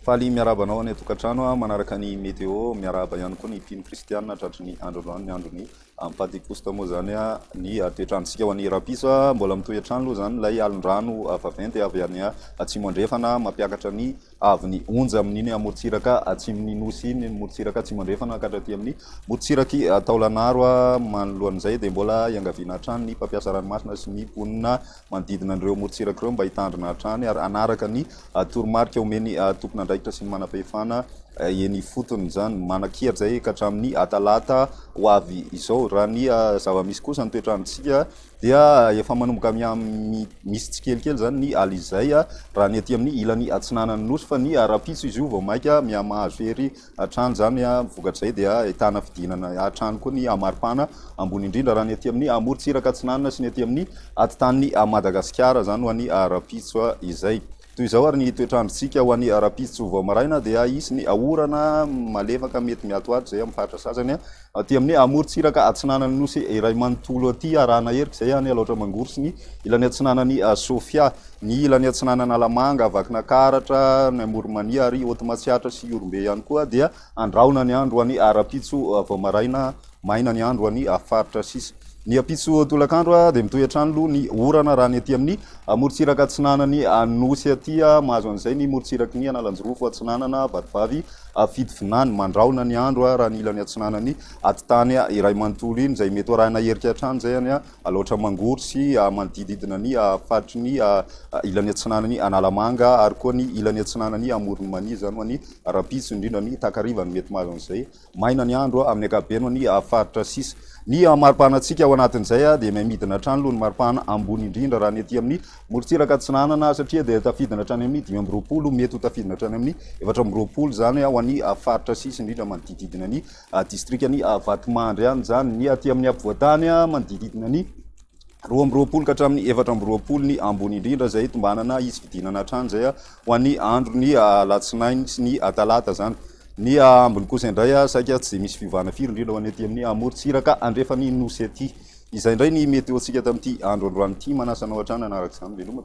Faly miarabanao any tokantrano manaraka ny météo miaraba ihany koa ny mpino kristianina tratry ny androandroany ny androny Pentecoste moa zany ny toetrandrontsika ho an'ny rapiso mbola mitoetrano aloha zany lay alondrano vaventy avy any atsimo andrefana mampiakatra ny avy ny onja amin'iny amorontsiraka atsimon'ny nosy iny morontsiraka atsimo andrefana ka hatraty amin'ny morontsiraky Taolagnaro manoloan'izay dia mbola iangaviana hatrany ny mpampiasa ranomasina sy ny mponina manodidina an'ireo morontsiraka ireo mba hitandrina hatrany ary anaraka ny toromarika omeny tompon'andraikitra sy ny manam-pahefana eny fotony zany manakihary zay ka hatramin'ny talata ho avy izao raha ny zava-misy kosa ny toetrandrontsika dia efa manomboka misy tsikelikely zany ny alizay raha ny aty amin'ny ilany atsinanany nosy fa ny rapiso izy io vao maika miamahazo ery hatrany zany vokatrizay dia ahitana fidinana hatrany koa ny amaripana ambony indrindra raha ny aty amin'ny morontsiraka atsinanana sy ny aty amin'ny atitan'ny Madagasikara zany ho an'ny rapiso izay toy izao ary ny toetrandrontsika ho an'ny rapiso vao maraina dia isy ny orana malefaka mety miatoato zay amin'ny faritra sasany aty amin'ny morontsiraka atsinanany nosy iray manontolo aty arahana herika zay any laotra mangoro sy ny ilany atsinanany Sofia ny ilany atsinanana Lamanga vakina karatra ny Moromania ary Otomatsiatra sy Orombe ihany koa dia andraona ny andro ho an'ny rapiso vao maraina maina ny andro ho an'ny faritra sisa ny apiso tolakandro dia mitoetrano aloha ny orana raha ny aty amin'ny morontsiraka atsinanany nosy aty mahazo an'izay ny morontsiraky ny Analanjorofo atsinanana vatovavy Fitovinany mandraona ny andro raha ny ilany atsinanany atitany iray manontolo iny zay mety arahana herika hatrany zay any laotra mangoro sy manodididina ny faritry ny ilany atsinanany Analamanga ary koa ny ilany atsinanany Moromania zany ho an'ny rapiso indrindra ny takarivany mety mahazo an'izay maina ny andro amin'ny ankapobeny ho an'ny faritra sisa ny maripanantsika ao anatin'izay dia midina hatrany aloha ny maripana ambony indrindra raha ny aty amin'ny morontsiraka atsinanana satria dia tafidina hatrany amin'ny 5 mety ho tafidina hatrany amin'ny 4 zany ho an'ny faritra sisa indrindra manodididina ny distrikany Vatomandry any zany ny aty amin'ny ampovoantany manodididina ny 2 ka hatramin'ny 4 ny ambony indrindra zay tombanana izy fidinana hatrany zay ho an'ny andro ny latsinainy sy ny talata zany ny ambony kosa indray saika tsy misy fivana firy indrindra ho any aty amin'ny morontsiraka andrefany nosy aty izay indray ny météo tsika tamin'ity andro androany ity manasanao hatrany anarak'izany veloma.